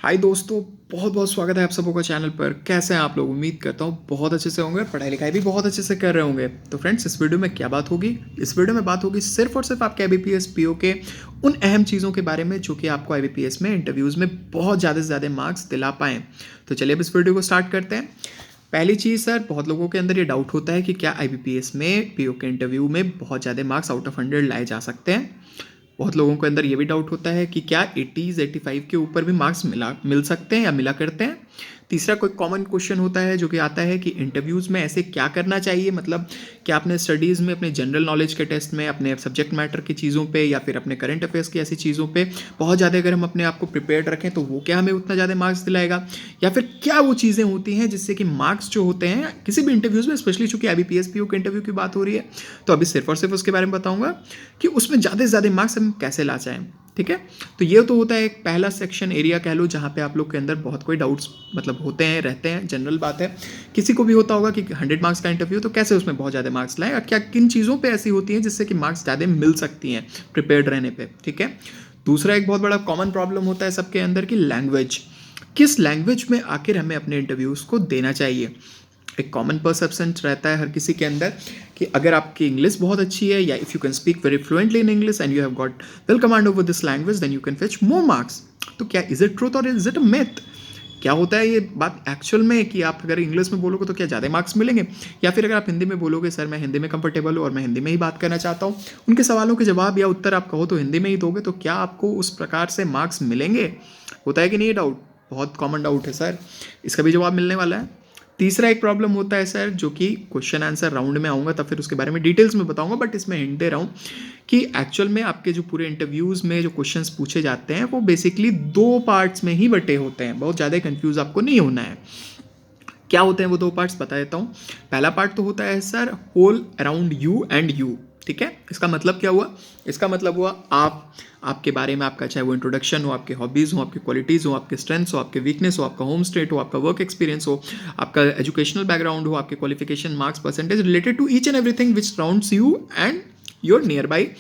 हाय दोस्तों, बहुत बहुत स्वागत है आप सबों का चैनल पर। कैसे हैं आप लोग? उम्मीद करता हूँ बहुत अच्छे से होंगे, पढ़ाई लिखाई भी बहुत अच्छे से कर रहे होंगे। तो फ्रेंड्स, इस वीडियो में क्या बात होगी? इस वीडियो में बात होगी सिर्फ और सिर्फ आपके IBPS PO के उन अहम चीज़ों के बारे में जो कि आपको IBPS में इंटरव्यूज़ में बहुत ज़्यादा से ज़्यादा मार्क्स दिला पाएँ। तो चलिए अब इस वीडियो को स्टार्ट करते हैं। पहली चीज़ सर, बहुत लोगों के अंदर ये डाउट होता है कि क्या IBPS में PO के इंटरव्यू में बहुत ज़्यादा मार्क्स आउट ऑफ 100 लाए जा सकते हैं। बहुत लोगों के अंदर ये भी डाउट होता है कि क्या 80s 85 के ऊपर भी मार्क्स मिल सकते हैं या मिला करते हैं। तीसरा कोई कॉमन क्वेश्चन होता है जो कि आता है कि इंटरव्यूज़ में ऐसे क्या करना चाहिए, मतलब क्या अपने स्टडीज़ में, अपने जनरल नॉलेज के टेस्ट में, अपने सब्जेक्ट मैटर की चीज़ों पे या फिर अपने करंट अफेयर्स की ऐसी चीज़ों पे बहुत ज़्यादा अगर हम अपने आप को प्रिपेयर्ड रखें तो वो क्या हमें उतना ज़्यादा मार्क्स दिलाएगा, या फिर क्या वो चीज़ें होती हैं जिससे कि मार्क्स जो होते हैं किसी भी इंटरव्यूज़ में, स्पेशली चूंकि IBPS PO के इंटरव्यू की बात हो रही है, तो अभी सिर्फ और सिर्फ उसके बारे में बताऊंगा कि उसमें ज़्यादा से ज़्यादा मार्क्स हम कैसे ला जाएं। ठीक है, तो ये तो होता है एक पहला सेक्शन एरिया कह लो, जहाँ पे आप लोग के अंदर बहुत कोई डाउट्स मतलब होते हैं, रहते हैं। जनरल बात है, किसी को भी होता होगा कि 100 मार्क्स का इंटरव्यू तो कैसे उसमें बहुत ज़्यादा मार्क्स लाएं, और क्या किन चीज़ों पे ऐसी होती हैं जिससे कि मार्क्स ज़्यादा मिल सकती हैं प्रिपेयर्ड रहने पे। ठीक है, दूसरा एक बहुत बड़ा कॉमन प्रॉब्लम होता है सबके अंदर की लैंग्वेज। किस लैंग्वेज में आखिर हमें अपने इंटरव्यूज़ को देना चाहिए। एक कॉमन परसेप्शन रहता है हर किसी के अंदर कि अगर आपकी इंग्लिश बहुत अच्छी है, या if you can speak very fluently in English and you have got well command over this language, then you can fetch more marks. तो क्या इज इट ट्रूथ और इज इट अ मिथ? क्या होता है ये बात एक्चुअल में कि आप अगर इंग्लिश में बोलोगे तो क्या ज़्यादा मार्क्स मिलेंगे, या फिर अगर आप हिंदी में बोलोगे सर मैं हिंदी में कंफर्टेबल हूँ और मैं हिंदी में ही बात करना चाहता हूँ, उनके सवालों के जवाब या उत्तर आप कहो तो हिंदी में ही दोगे, तो क्या आपको उस प्रकार से मार्क्स मिलेंगे? होता है कि नहीं? डाउट बहुत कॉमन डाउट है सर, इसका भी जवाब मिलने वाला है। तीसरा एक प्रॉब्लम होता है सर, जो कि क्वेश्चन आंसर राउंड में आऊँगा तब फिर उसके बारे में डिटेल्स में बताऊँगा, बट इसमें हिंट दे रहा हूँ कि एक्चुअल में आपके जो पूरे इंटरव्यूज़ में जो क्वेश्चंस पूछे जाते हैं वो बेसिकली 2 पार्ट्स में ही बटे होते हैं। बहुत ज़्यादा कंफ्यूज आपको नहीं होना है। क्या होते हैं वो 2 पार्ट्स, बता देता हूँ। पहला पार्ट तो होता है sir whole around you and you. ठीक है, इसका मतलब क्या हुआ? इसका मतलब हुआ आपके बारे में, आपका चाहे वो इंट्रोडक्शन हो, आपके हॉबीज़ हो, आपकी क्वालिटीज़ हो, आपके स्ट्रेंथ्स हो, आपके वीकनेस हो, आपका होम स्टेट हो, आपका वर्क एक्सपीरियंस हो, आपका एजुकेशनल बैकग्राउंड हो, आपके qualification marks percentage related to each and everything which rounds you and your nearby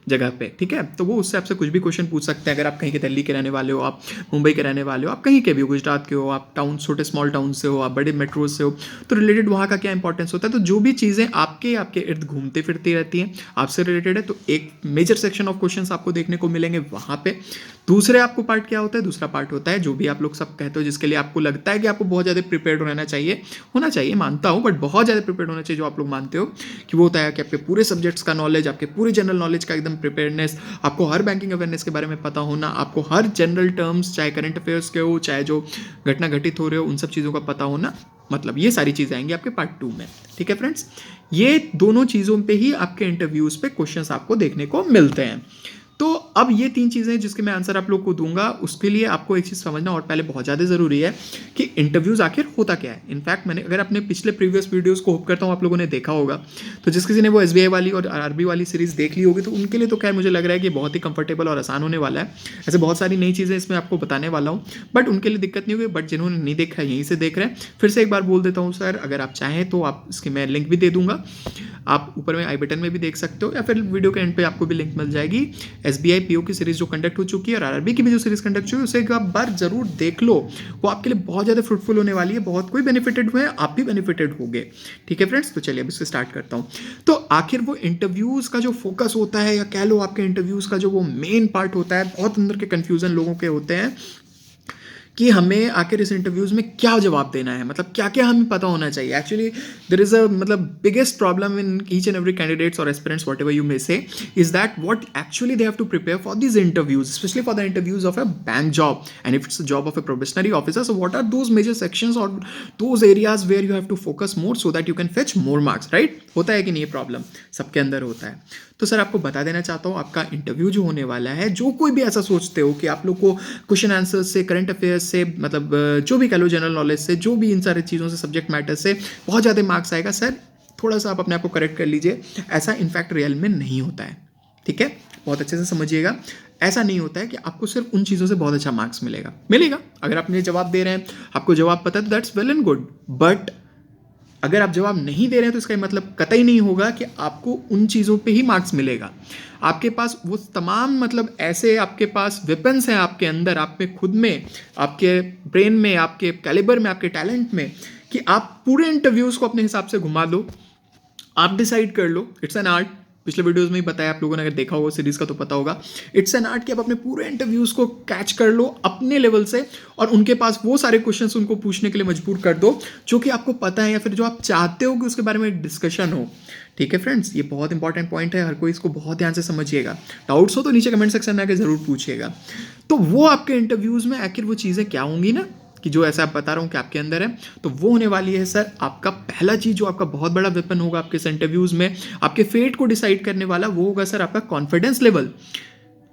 जगह पे। ठीक है, तो वो उससे आपसे कुछ भी क्वेश्चन पूछ सकते हैं। अगर आप कहीं के दिल्ली के रहने वाले हो, आप मुंबई के रहने वाले हो, आप कहीं के भी हो, गुजरात के हो, आप टाउन छोटे स्मॉल टाउन से हो, आप बड़े मेट्रो से हो, तो रिलेटेड वहाँ का क्या इंपॉर्टेंस होता है। तो जो भी चीज़ें आपके इर्द घूमते फिरती रहती हैं, आपसे रिलेटेड है, तो एक मेजर सेक्शन ऑफ क्वेश्चंस आपको देखने को मिलेंगे वहाँ पे। दूसरे आपको पार्ट क्या होता है? दूसरा पार्ट होता है जो भी आप लोग सब कहते हो, जिसके लिए आपको लगता है कि आपको बहुत ज़्यादा प्रिपेयर्ड होना चाहिए, मानता हूँ, बट बहुत ज़्यादा प्रिपेयर्ड होना चाहिए, जो आप लोग मानते हो कि वो होता है कि आपके पूरे सब्जेक्ट्स का नॉलेज, आपके पूरे जनरल नॉलेज का एकदम प्रिपेयर्डनेस, आपको हर बैंकिंग अवेयरनेस के बारे में पता होना, आपको हर जनरल टर्म्स, चाहे करंट अफेयर्स के हो, चाहे जो घटना घटित हो रहे हो, उन सब चीज़ों का पता होना। मतलब ये सारी चीज़ें आएंगी आपके पार्ट 2 में। ठीक है फ्रेंड्स, ये दोनों चीज़ों पे ही आपके इंटरव्यूज़ पे क्वेश्चंस आपको देखने को मिलते हैं। तो अब ये 3 चीज़ें जिसके मैं आंसर आप लोग को दूंगा, उसके लिए आपको एक चीज़ समझना और पहले बहुत ज़्यादा ज़रूरी है कि इंटरव्यूज़ आखिर होता क्या है। इनफैक्ट मैंने अगर अपने पिछले प्रीवियस वीडियोज़ को होप करता हूँ आप लोगों ने देखा होगा, तो जिस किसी ने वो SBI वाली और RRB वाली सीरीज़ देख ली होगी, तो उनके लिए तो खैर मुझे लग रहा है कि बहुत ही कंफर्टेबल और आसान होने वाला है। ऐसे बहुत सारी नई चीज़ें इसमें आपको बताने वाला हूँ, बट उनके लिए दिक्कत नहीं होगी। बट जिन्होंने नहीं देखा है, यहीं से देख रहे हैं, फिर से एक बार बोल देता हूँ सर, अगर आप चाहें तो आप इसकी मैं लिंक भी दे दूंगा, आप ऊपर में आई बटन में भी देख सकते हो, या फिर वीडियो के एंड पे आपको भी लिंक मिल जाएगी। SBI PO की सीरीज जो कंडक्ट हो चुकी है और RRB की भी जो सीरीज कंडक्ट हुई है, उसे एक बार जरूर देख लो। वो आपके लिए बहुत ज़्यादा फ्रूटफुल होने वाली है। बहुत कोई बेनिफिटेड हुए हैं, आप भी बेनिफिटेड होंगे। ठीक है फ्रेंड्स, तो चलिए अब इससे स्टार्ट करता हूँ। तो आखिर वो इंटरव्यूज़ का जो फोकस होता है, या कह लो आपके इंटरव्यूज़ का जो वो मेन पार्ट होता है, बहुत अंदर के कन्फ्यूज़न लोगों के होते हैं कि हमें आखिर इस इंटरव्यूज़ में क्या जवाब देना है, मतलब क्या क्या हमें पता होना चाहिए। एक्चुअली देयर इज़ अ मतलब biggest problem in each and every candidates और aspirants, whatever you may say, is that what actually they have to prepare for these interviews, especially for the interviews of a bank job, and if it's a job of a probationary officer, so what are those major sections और those areas where you have to focus more so that you can fetch more marks, right? होता है कि नहीं? ये problem सबके अंदर होता है। तो सर आपको बता देना चाहता हूँ, आपका इंटरव्यू जो होने वाला है, जो कोई भी ऐसा सोचते हो कि आप लोग को क्वेश्चन आंसर से, करंट अफेयर्स से, मतलब जो भी कह लो जनरल नॉलेज से, जो भी इन सारी चीज़ों से, सब्जेक्ट मैटर से बहुत ज़्यादा मार्क्स आएगा, सर थोड़ा सा आप अपने आप को करेक्ट कर लीजिए। ऐसा इनफैक्ट रियल में नहीं होता है। ठीक है, बहुत अच्छे से समझिएगा। ऐसा नहीं होता है कि आपको सिर्फ उन चीज़ों से बहुत अच्छा मार्क्स मिलेगा। अगर आप मुझे जवाब दे रहे हैं, आपको जवाब पता है, तो that's well and good, but अगर आप जवाब नहीं दे रहे हैं तो इसका मतलब कतई नहीं होगा कि आपको उन चीज़ों पे ही मार्क्स मिलेगा। आपके पास वो तमाम मतलब ऐसे आपके पास वेपन्स हैं आपके अंदर, आप में खुद में, आपके ब्रेन में, आपके कैलिबर में, आपके टैलेंट में, कि आप पूरे इंटरव्यूज़ को अपने हिसाब से घुमा लो। आप डिसाइड कर लो, इट्स एन आर्ट। पिछले वीडियोस में ही बताया, आप लोगों ने अगर देखा होगा सीरीज का तो पता होगा, इट्स एन आर्ट कि आप अपने पूरे इंटरव्यूज को कैच कर लो अपने लेवल से और उनके पास वो सारे क्वेश्चंस उनको पूछने के लिए मजबूर कर दो जो कि आपको पता है या फिर जो आप चाहते हो कि उसके बारे में डिस्कशन हो। ठीक है फ्रेंड्स, ये बहुत इंपॉर्टेंट पॉइंट है, हर कोई इसको बहुत ध्यान से समझिएगा। डाउट्स हो तो नीचे कमेंट सेक्शन में आकर जरूर पूछिएगा। तो वो आपके इंटरव्यूज में आखिर वो चीज़ें क्या होंगी ना, कि जो ऐसा आप बता रहा हूँ कि आपके अंदर है, तो वो होने वाली है सर आपका पहला चीज जो आपका बहुत बड़ा वेपन होगा आपके इस इंटरव्यूज में, आपके फेट को डिसाइड करने वाला, वो होगा सर आपका कॉन्फिडेंस लेवल।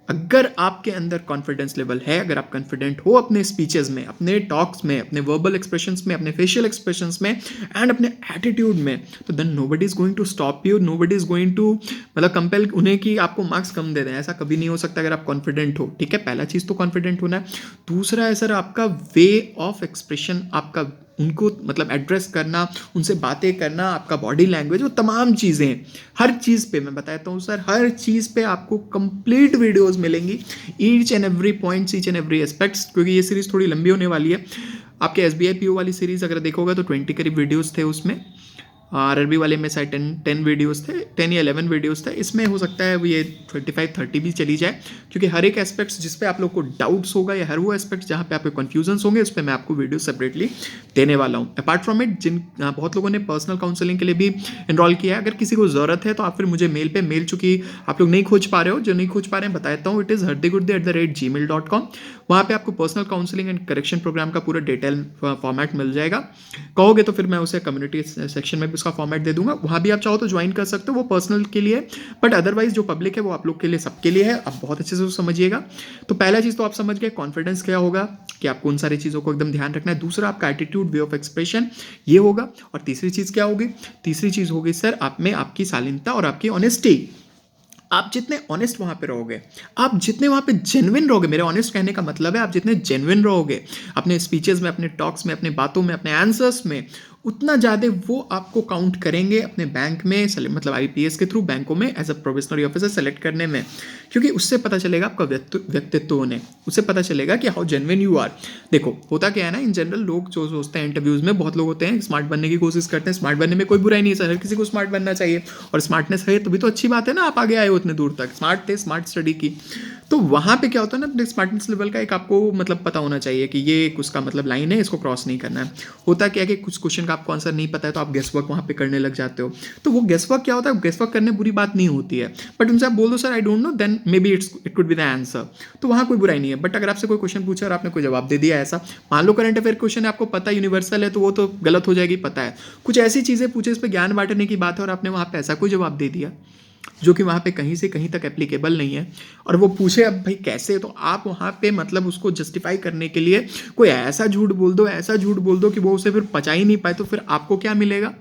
अगर आपके अंदर कॉन्फिडेंस लेवल है, अगर आप कॉन्फिडेंट हो अपने स्पीचेस में, अपने टॉक्स में, अपने वर्बल एक्सप्रेशंस में, अपने फेशियल एक्सप्रेशंस में एंड अपने एटीट्यूड में, तो then nobody is going to stop you, nobody is going to मतलब कंपेल उन्हें कि आपको मार्क्स कम दे दें। ऐसा कभी नहीं हो सकता अगर आप कॉन्फिडेंट हो। ठीक है, पहला चीज़ तो कॉन्फिडेंट होना है। दूसरा है सर आपका वे ऑफ एक्सप्रेशन, आपका उनको मतलब एड्रेस करना, उनसे बातें करना, आपका बॉडी लैंग्वेज, वो तमाम चीज़ें, हर चीज़ पे मैं बताता हूँ सर, हर चीज़ पे आपको कंप्लीट वीडियोस मिलेंगी, each and every points, each and every aspects, क्योंकि ये सीरीज़ थोड़ी लंबी होने वाली है। आपके SBI PO वाली सीरीज़ अगर देखोगे तो 20 करीब वीडियोज़ थे उसमें, RRB वाले में शायद 10 वीडियोस थे, 10 या 11 वीडियोस थे। इसमें हो सकता है वो ये 25-30 भी चली जाए, क्योंकि हर एक एस्पेक्ट्स जिस पे आप लोग को डाउट्स होगा या हर वो एस्पेक्ट्स जहाँ पे आपके कन्फ्यूजन्स होंगे उस पर मैं आपको वीडियो सेपरेटली देने वाला हूँ। अपार्ट फ्रॉम इट, बहुत लोगों ने पर्सनल काउंसलिंग के लिए भी इनरोल किया है। अगर किसी को ज़रूरत है तो आप फिर मुझे मेल पे मेल, चूंकि आप लोग नहीं खोज पा रहे हो, जो नहीं खोज पा रहे हैं बताता हूँ, इट इज़ hardigurde@gmail.com। वहाँ पे आपको personal counselling and correction programme का पूरा डिटेल फॉर्मेट मिल जाएगा। कहोगे तो फिर मैं उसे कम्युनिटी सेक्शन में भी उसका फॉर्मेट दे दूंगा, वहाँ भी आप चाहो तो ज्वाइन कर सकते हो, वो पर्सनल के लिए, बट अदरवाइज जो पब्लिक है वो आप लोग के लिए, सबके लिए है। आप बहुत अच्छे से समझिएगा। तो पहला चीज़ तो आप समझ गए कॉन्फिडेंस क्या होगा, कि आपको उन सारी चीज़ों को एकदम ध्यान रखना है। दूसरा आपका एटीट्यूड, वे ऑफ एक्सप्रेशन, ये होगा। और तीसरी चीज़ क्या होगी? तीसरी चीज़ होगी सर आप में आपकी शालीनता और आपकी ऑनेस्टी। आप जितने ऑनेस्ट वहाँ पे रहोगे, आप जितने वहाँ पे जेन्युइन रहोगे, मेरे ऑनेस्ट कहने का मतलब है आप जितने जेन्युइन रहोगे अपने स्पीचेस में, अपने टॉक्स में, अपने बातों में, अपने आंसर्स में, उतना ज़्यादा वो आपको काउंट करेंगे अपने बैंक में, मतलब IPS के थ्रू बैंकों में as a probationary officer select करने में, क्योंकि उससे पता चलेगा आपका व्यक्तित्व होने, उससे पता चलेगा कि हाउ जेन्युइन यू आर। देखो होता क्या है ना, इन जनरल लोग जो सोचते हैं इंटरव्यूज़ में, बहुत लोग होते हैं स्मार्ट बनने की कोशिश करते हैं। स्मार्ट बनने में कोई बुराई नहीं है सर, हर किसी को स्मार्ट बनना चाहिए, और स्मार्टनेस है तभी तो अच्छी बात है ना, आप आगे आए हो इतने दूर तक, स्मार्ट थे, स्मार्ट स्टडी की। तो वहाँ पे क्या होता है ना, अपने स्मार्टनेस लेवल का एक आपको मतलब पता होना चाहिए कि ये उसका मतलब लाइन है, इसको क्रॉस नहीं करना है। होता क्या है कि कुछ क्वेश्चन का आपको आंसर नहीं पता है तो आप गेस वर्क वहाँ पे करने लग जाते हो। तो वो गेस वर्क क्या होता है, गेस वर्क करने बुरी बात नहीं होती है, बट उनसे आप बोल दो sir I don't know, then maybe it could be the answer, तो वहाँ कोई बुराई नहीं है। बट अगर आपसे कोई क्वेश्चन पूछा और आपने कोई जवाब दे दिया ऐसा, मान लो करंट अफेयर क्वेश्चन है, आपको पता यूनिवर्सल है, तो वो तो गलत हो जाएगी, पता है। कुछ ऐसी चीज़ें पूछे, इस पर ज्ञान बांटने की बात है, और आपने वहाँ पे ऐसा कोई जवाब दे दिया जो कि वहाँ पे कहीं से कहीं तक एप्लीकेबल नहीं है, और वो पूछे अब भाई कैसे, तो आप वहाँ पे मतलब उसको जस्टिफाई करने के लिए कोई ऐसा झूठ बोल दो, ऐसा झूठ बोल दो कि वो उसे फिर पचा ही नहीं पाए, तो फिर आपको क्या मिलेगा?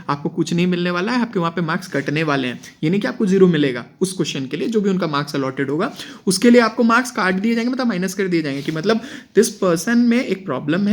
आपको कुछ नहीं मिलने वाला है, आपके वहाँ पे मार्क्स कटने वाले हैं। ये नहीं कि आपको 0 मिलेगा उस क्वेश्चन के लिए, जो भी उनका मार्क्स अलॉटेड होगा उसके लिए आपको मार्क्स काट दिए जाएंगे, मतलब माइनस कर दिए जाएंगे, कि मतलब दिस पर्सन में एक प्रॉब्लम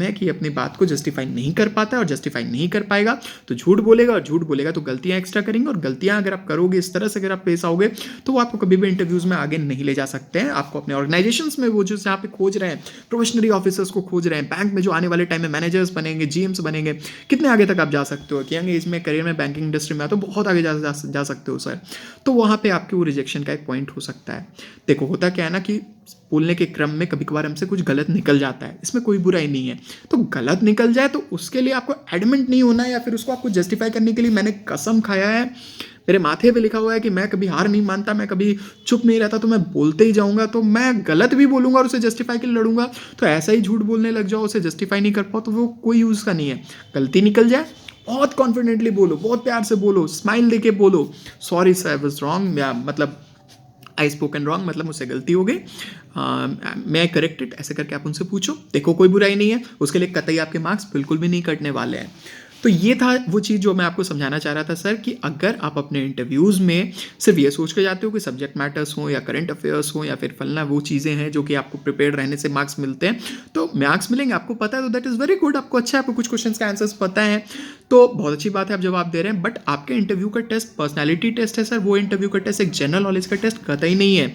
है कि अपनी बात को जस्टिफाई नहीं कर पाता है, और जस्टिफाई नहीं कर पाएगा तो झूठ बोलेगा, और झूठ बोलेगा तो गलतियां एक्स्ट्रा करेंगे, और गलतियां अगर आप करोगे इस तरह से, अगर आप पेश आओगे, तो वो आपको कभी भी इंटरव्यूज में आगे नहीं ले जा सकते हैं। आपको अपने ऑर्गेनाइजेशंस में, वो जो यहाँ पे खोज रहे हैं, प्रोबेशनरी ऑफिसर्स को खोज रहे हैं, बैंक में जो आने वाले टाइम में मैनेजर्स बनेंगे, GMs बनेंगे, कितने आगे तक आप जा सकते हो, कि यंग एज में करियर में बैंकिंग इंडस्ट्री में तो बहुत आगे जा सकते हो सर। तो वहाँ पे आपके वो रिजेक्शन का एक पॉइंट हो सकता है। देखो होता क्या है ना, कि बोलने के क्रम में कभी कभार हमसे कुछ गलत निकल जाता है, इसमें कोई बुराई नहीं है। तो गलत निकल जाए तो उसके लिए आपको एडमेंट नहीं होना है, या फिर उसको आपको जस्टिफाई करने के लिए मैंने कसम खाया है, मेरे माथे पे लिखा हुआ है कि मैं कभी हार नहीं मानता, मैं कभी चुप नहीं रहता, तो मैं बोलते ही जाऊंगा। तो मैं गलत भी बोलूंगा और उसे जस्टिफाई के लिए लड़ूंगा, तो ऐसा ही झूठ बोलने लग जाओ, उसे जस्टिफाई नहीं कर पाओ, तो वो कोई यूज़ का नहीं है। गलती निकल जाए, बहुत कॉन्फिडेंटली बोलो, बहुत प्यार से बोलो, स्माइल देके बोलो, sorry sir I was wrong, या मतलब आई स्पोकन रॉन्ग, मतलब मुझसे गलती हो गई, मैं आई करेक्टेड, ऐसे करके आप उनसे पूछो। देखो कोई बुराई नहीं है, उसके लिए कतई आपके मार्क्स बिल्कुल भी नहीं कटने वाले हैं। तो ये था वो चीज़ जो मैं आपको समझाना चाह रहा था सर, कि अगर आप अपने इंटरव्यूज़ में सिर्फ ये सोच के जाते हो कि सब्जेक्ट मैटर्स हो या करंट अफेयर्स हो या फिर फलना वो चीज़ें हैं जो कि आपको प्रिपेयर रहने से मार्क्स मिलते हैं, तो मार्क्स मिलेंगे आपको पता है, तो दैट इज़ वेरी गुड, आपको अच्छा है, आपको कुछ क्वेश्चंस का आंसर्स पता है, तो बहुत अच्छी बात है, आप जवाब दे रहे हैं। बट आपके इंटरव्यू का टेस्ट पर्सनैलिटी टेस्ट है सर, वो इंटरव्यू का टेस्ट एक जनरल नॉलेज का टेस्ट कतई नहीं है।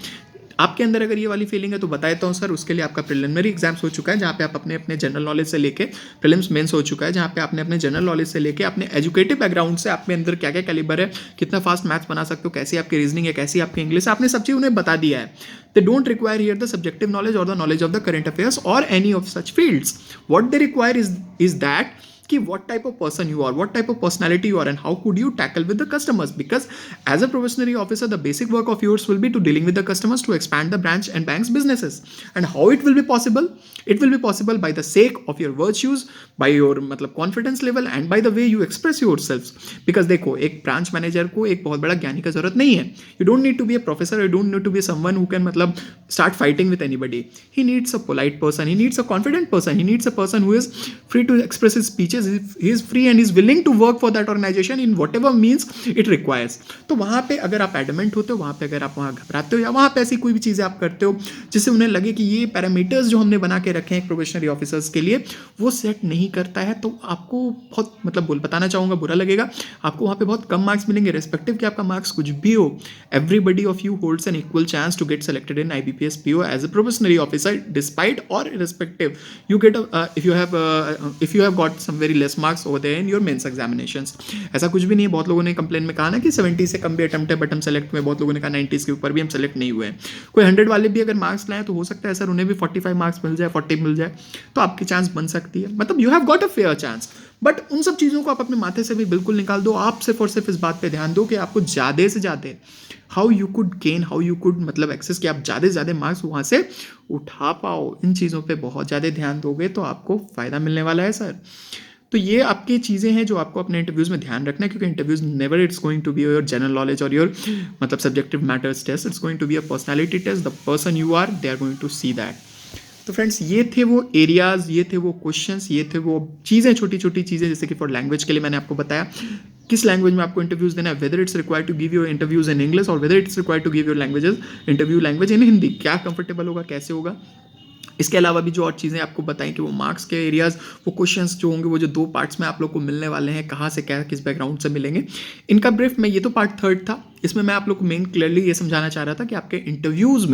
आपके अंदर अगर ये वाली फीलिंग है तो बता देता हूँ सर, उसके लिए आपका प्रिलिमिनरी एग्जाम्स हो चुका है, जहाँ पे आप अपने अपने जनरल नॉलेज से लेके प्रीलिम्स मेंस हो चुका है, जहाँ पे आपने अपने जनरल नॉलेज से लेके अपने एजुकेटिव बैकग्राउंड से आपके अंदर क्या क्या कैलिबर है, कितना फास्ट मैथ्स बना सकते हो, कैसी आपकी रीजनिंग है, कैसी आपकी इंग्लिश, आपने सब चीज़ उन्हें बता दिया है। They don't require here the subjective knowledge और the knowledge of the current affairs और any of such fields. What they require is that कि what type of person you are, what type of personality you are, and how could you tackle with the customers, because as a probationary officer the basic work of yours will be to dealing with the customers to expand the branch and bank's businesses. And how it will be possible? It will be possible by the sake of your virtues, by your मतलब confidence level and by the way you express yourselves. Because देखो, एक branch manager को एक बहुत बड़ा ज्ञानी का जरूरत नहीं है, you don't need to be a professor, you don't need to be someone who can मतलब start fighting with anybody. He needs a polite person, he needs a confident person, he needs a person who is free to express his speeches, he is free and is willing to work for that organization in whatever means it requires. तो वहाँ पे अगर आप adamant होते हो, वहाँ पे अगर आप वहाँ घबराते हो या वहाँ पे ऐसी कोई भी चीज़ें आप करते हो जिससे उन्हें लगे कि ये पैरामीटर्स जो हमने बना के रखे हैं प्रोबेशनरी ऑफिसर्स के लिए वो सेट नहीं करता है, तो आपको बहुत मतलब बताना चाहूँगा बुरा लगेगा, आपको वहाँ पे बहुत कम मार्क्स मिलेंगे, रिस्पेक्टिव कि आपका मार्क्स कुछ भी हो। Everybody of you holds an equal chance to get selected in IBPS PO as a probationary officer despite और irrespective you get if you have got some very less marks over there in your mains examinations. ऐसा कुछ भी नहीं है, बहुत लोगों ने complain में कहा ना कि 70 से कम भी अटेम्प्ट है बट हम सेलेक्ट हुए, बहुत लोगों ने कहा 90 के ऊपर भी हम सेलेक्ट नहीं हुए। कोई 100 वाले भी अगर मार्क्स लाए तो हो सकता है सर उन्हें भी 45 मार्क्स मिल जाए, 40 मिल जाए, तो आपकी चांस बन सकती है, मतलब you have got a fair chance. But उन सब चीज़ों को आप अपने माथे से भी बिल्कुल निकाल दो, आप सिर्फ और सिर्फ इस बात पे ध्यान दो कि आपको ज़्यादा से ज़्यादा how you could gain, how you could मतलब एक्सेस, कि आप ज़्यादा से ज़्यादा मार्क्स वहाँ से उठा पाओ। इन चीज़ों पे बहुत ज़्यादा ध्यान दोगे तो आपको फ़ायदा मिलने वाला है सर। तो ये आपकी चीज़ें हैं जो आपको अपने इंटरव्यूज़ में ध्यान रखना है, क्योंकि interviews never it's going to be your general knowledge और योर मतलब subjective matters test, it's going to be a personality test, the person you are they are going to see that. तो friends ये थे वो areas, ये थे वो questions, ये थे वो चीज़ें, छोटी छोटी चीज़ें, जैसे कि फॉर लैंग्वेज के लिए मैंने आपको बताया किस लैंग्वेज में आपको इंटरव्यूज देना है, whether it's required to give your interviews in English और whether it's required to give your languages interview language in Hindi, क्या कंफर्टेबल होगा, कैसे होगा। इसके अलावा भी जो और चीज़ें आपको बताएं कि वो मार्क्स के एरियाज़, वो क्वेश्चंस जो होंगे वो जो 2 पार्ट्स में आप लोग को मिलने वाले हैं, कहाँ से क्या किस बैकग्राउंड से मिलेंगे, इनका ब्रीफ में, ये तो पार्ट 3 था, इसमें मैं आप लोग को मेन क्लियरली ये समझाना चाह रहा था कि आपके इंटरव्यूज़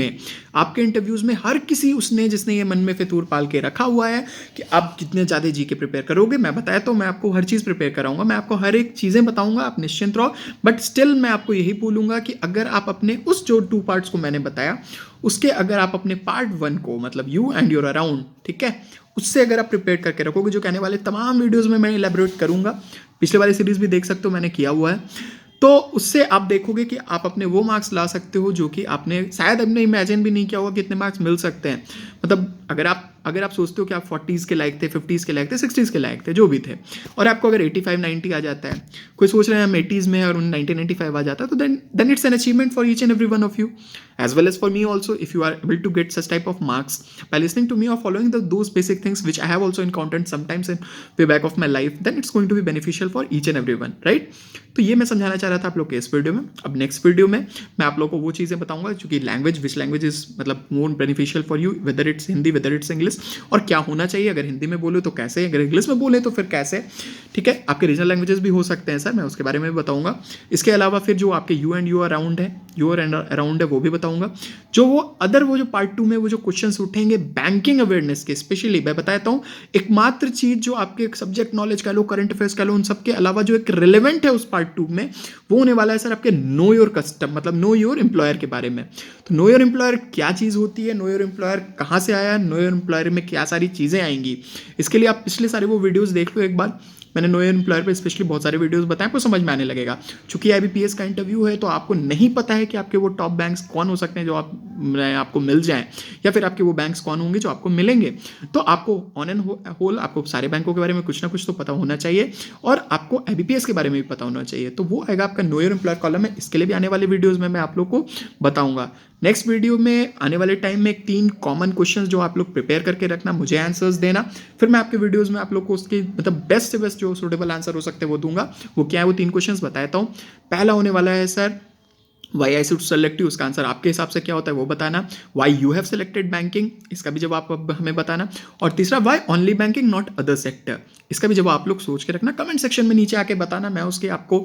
में हर किसी उसने जिसने ये मन में फितूर पाल के रखा हुआ है कि आप कितने ज़्यादा जीके प्रिपेयर करोगे, मैं बताया तो मैं आपको हर चीज़ प्रिपेयर कराऊंगा, मैं आपको हर एक चीज़ें बताऊंगा, आप निश्चिंत रहो। बट स्टिल मैं आपको यही बोलूँगा कि अगर आप अपने उस जो 2 पार्ट्स को मैंने बताया उसके अगर आप अपने पार्ट 1 को मतलब यू एंड योर अराउंड, ठीक है, उससे अगर आप प्रिपेयर करके रखोगे, जो कहने वाले तमाम वीडियोज़ में मैं इलेबोरेट करूँगा, पिछले वाली सीरीज़ भी देख सकते हो मैंने किया हुआ है, तो उससे आप देखोगे कि आप अपने वो मार्क्स ला सकते हो जो कि आपने शायद अपने इमेजिन भी नहीं किया होगा कि इतने मार्क्स मिल सकते हैं। मतलब अगर आप सोचते हो कि आप 40s के लायक थे, 50s के लायक थे, 60s के लायक थे, जो भी थे, और आपको अगर 85-90 आ जाता है, कोई सोच रहे हैं हम 80s में और 90-95 आ जाता है, तो then it's an achievement for each and every one of you as well as for me also, if you are able to get such type of marks by listening to me or following those basic things which I have also encountered sometimes in way back of my life, then it's going to be beneficial for each and everyone, right? तो ये मैं समझाना चाह रहा था आप लोग के इस वीडियो में। अब नेक्स्ट वीडियो में मैं आप लोगों को वो चीज़ें बताऊंगा क्योंकि विच लैंग्वेज इज मतलब more beneficial for you, whether it's Hindi, whether it's English, और क्या होना चाहिए, अगर हिंदी में बोले तो कैसे, अगर इंग्लिश में बोले तो फिर कैसे, ठीक है। आपके रीजनल लैंग्वेजेस भी हो सकते हैं सर, मैं उसके बारे में भी बताऊंगा। इसके अलावा फिर जो आपके यू एंड अराउंड है वो भी बताऊंगा। जो वो अदर वो जो पार्ट 2 में वो जो क्वेश्चंस उठेंगे बैंकिंग अवेयरनेस के, स्पेशली मैं बताता हूँ एकमात्र चीज जो आपके सब्जेक्ट नॉलेज का लो, करंट अफेयर्स का लो, उन सब के अलावा जो एक रिलेवेंट है उस पार्ट 2 में, वो होने वाला है सर आपके नो योर कस्टम मतलब नो योर एम्प्लॉयर के बारे में। तो नो योर एम्प्लॉयर क्या चीज़ होती है, नो योर एम्प्लॉयर कहाँ से आया, नो योर एम्प्लॉयर में क्या सारी चीज़ें आएंगी, इसके लिए आप पिछले सारे वो वीडियोज़ देख लो एक बार। मैंने नो योर एम्प्लॉयर पे स्पेशली बहुत सारे वीडियोस बताए, आपको समझ में आने लगेगा। चूंकि IBPS का इंटरव्यू है तो आपको नहीं पता है कि आपके वो टॉप बैंक्स कौन हो सकते हैं जो आपको मिल जाएं, या फिर आपके वो बैंक्स कौन होंगे जो आपको मिलेंगे। तो आपको ऑन एंड होल आपको सारे बैंकों के बारे में कुछ ना कुछ तो पता होना चाहिए, और आपको IBPS के बारे में भी पता होना चाहिए। तो वो आएगा आपका नो योर एम्प्लॉयर कॉलम है, इसके लिए भी आने वाले वीडियोज़ में मैं आप लोग को बताऊँगा। नेक्स्ट वीडियो में आने वाले टाइम में 3 कॉमन क्वेश्चंस जो आप लोग प्रिपेयर करके रखना, मुझे आंसर्स देना, फिर मैं आपके वीडियोस में आप लोग को उसके मतलब बेस्ट से बेस्ट जो सूटेबल आंसर हो सकते हैं वो दूंगा। वो क्या है, वो 3 क्वेश्चंस बताता हूँ। पहला होने वाला है sir why I should select you, उसका आंसर आपके हिसाब से क्या होता है वो बताना। Why you have selected banking, इसका भी जवाब अब हमें बताना। और तीसरा why only banking not other sector, इसका भी जवाब आप लोग सोच के रखना, कमेंट सेक्शन में नीचे आके बताना। मैं उसके आपको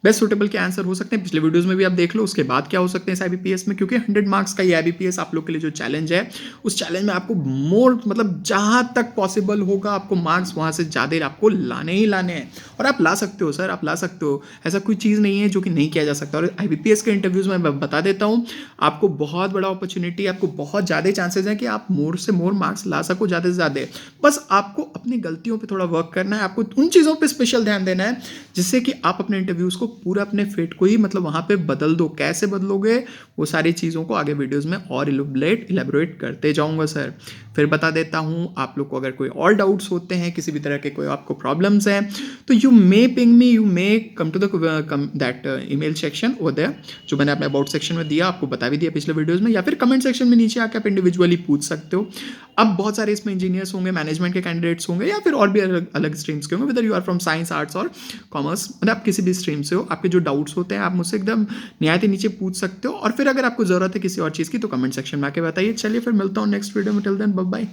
बेस्ट सुटेबल के आंसर हो सकते हैं, पिछले वीडियोस में भी आप देख लो। उसके बाद क्या हो सकते हैं इस आईबीपीएस में, क्योंकि 100 मार्क्स का ये आईबीपीएस आप लोग के लिए जो चैलेंज है, उस चैलेंज में आपको मोर मतलब जहां तक पॉसिबल होगा आपको मार्क्स वहां से ज़्यादा आपको लाने ही लाने हैं। और आप ला सकते हो सर, आप ला सकते हो, ऐसा कोई चीज़ नहीं है जो कि नहीं किया जा सकता। और आईबीपीएस के इंटरव्यूज में मैं बता देता हूँ, आपको बहुत बड़ा अपॉर्चुनिटी, आपको बहुत ज़्यादा चांसेस हैं कि आप मोर से मोर मार्क्स ला सको ज़्यादा से ज़्यादा। बस आपको अपनी गलतियों पे थोड़ा वर्क करना है, आपको उन चीज़ों पे स्पेशल ध्यान देना है जिससे कि आप अपने इंटरव्यूज़ को पूरा अपने फेट को ही मतलब वहाँ पे बदल दो। कैसे बदलोगे वो सारी चीज़ों को आगे वीडियोज़ में और इलेबोरेट करते जाऊँगा सर। फिर बता देता हूँ आप लोग को, अगर कोई और डाउट्स होते हैं, किसी भी तरह के कोई आपको प्रॉब्लम्स हैं, तो you may ping me, you may come to that email section over there, जो मैंने अपने अबाउट सेक्शन में दिया, आपको बता भी दिया पिछले वीडियोस में, या फिर कमेंट सेक्शन में नीचे आके आप इंडिविजुअली पूछ सकते हो। अब बहुत सारे इसमें इंजीनियर्स होंगे, मैनेजमेंट के कैंडिडेट्स होंगे, या फिर और भी अलग अलग स्ट्रीम्स के होंगे, whether you are from science, arts और कॉमर्स, मतलब आप किसी भी स्ट्रीम से हो, आपके जो डाउट्स होते हैं आप मुझसे एकदम निहायत ही नीचे पूछ सकते हो। और फिर अगर आपको जरूरत है किसी और चीज़ की तो कमेंट सेक्शन में आके बताइए। चलिए फिर मिलता हूँ नेक्स्ट वीडियो में, टिल देन बाय बाय।